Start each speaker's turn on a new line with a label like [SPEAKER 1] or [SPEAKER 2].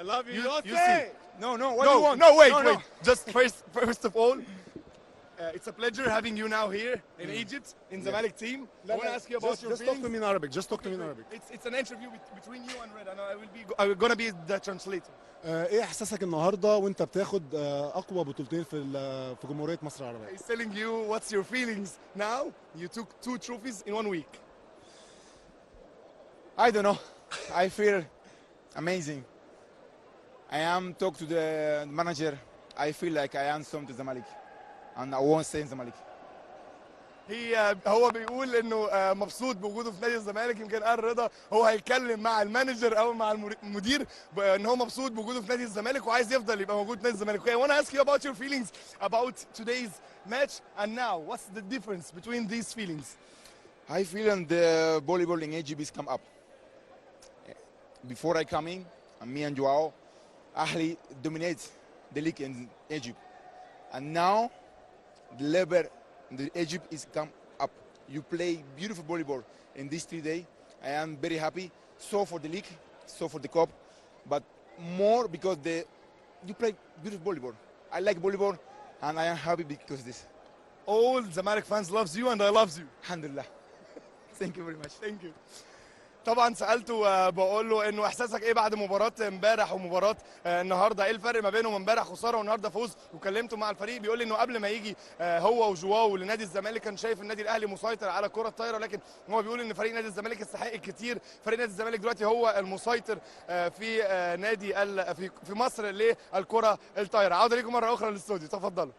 [SPEAKER 1] I love you.
[SPEAKER 2] You see.
[SPEAKER 3] No, what do you want?
[SPEAKER 2] No, wait. Just first of all, it's a pleasure having you now here in Egypt, in Zamalek team. I want to ask you about your
[SPEAKER 1] Just talk
[SPEAKER 2] feelings.
[SPEAKER 1] to me in Arabic. Just talk to me in Arabic.
[SPEAKER 2] It's an interview between you and Red, and I'm gonna be the translator.
[SPEAKER 1] ايه احساسك النهارده وانت بتاخد اقوى بطولتين في جمهوريه مصر العربيه؟
[SPEAKER 2] He's telling you what's your feelings now. You took 2 trophies in 1 week.
[SPEAKER 3] I don't know. I feel amazing. I am talk to the manager. I feel like I am some to Zamalek, and I won't stay in Zamalek.
[SPEAKER 2] هو بيقول انه مبسوط بوجوده في نادي الزمالك. يمكن قال رضا هو هيتكلم مع المانجر او مع المدير ان هو مبسوط بوجوده في نادي الزمالك وعايز يفضل يبقى موجود في نادي الزمالك. Okay, I want to ask you about your feelings about today's match and now. What's the difference between these feelings?
[SPEAKER 3] I feel and the volleyball in Egypt is come up. Before I come in, and me and Joao, Ahli dominate the league in Egypt, and now the level the Egypt is come up. You play beautiful volleyball in these 3 days. I am very happy. So for the league, so for the cup, but more because you play beautiful volleyball. I like volleyball, and I am happy because this.
[SPEAKER 2] All Zamalek fans loves you and I loves you.
[SPEAKER 3] Alhamdulillah. Thank you very much.
[SPEAKER 2] Thank you. طبعا سالته بقول له انه احساسك ايه بعد مباراه امبارح ومباراه النهارده، ايه الفرق ما بينهم؟ امبارح خساره والنهارده فوز. وكلمته مع الفريق بيقول لي انه قبل ما يجي هو وجواو لنادي الزمالك كان شايف النادي الاهلي مسيطر على كره الطائره، لكن هو بيقول ان فريق نادي الزمالك يستحق الكثير. فريق نادي الزمالك دلوقتي هو المسيطر في نادي في مصر للكره الطائره. عوده ليكم مره اخرى للاستوديو، تفضلوا.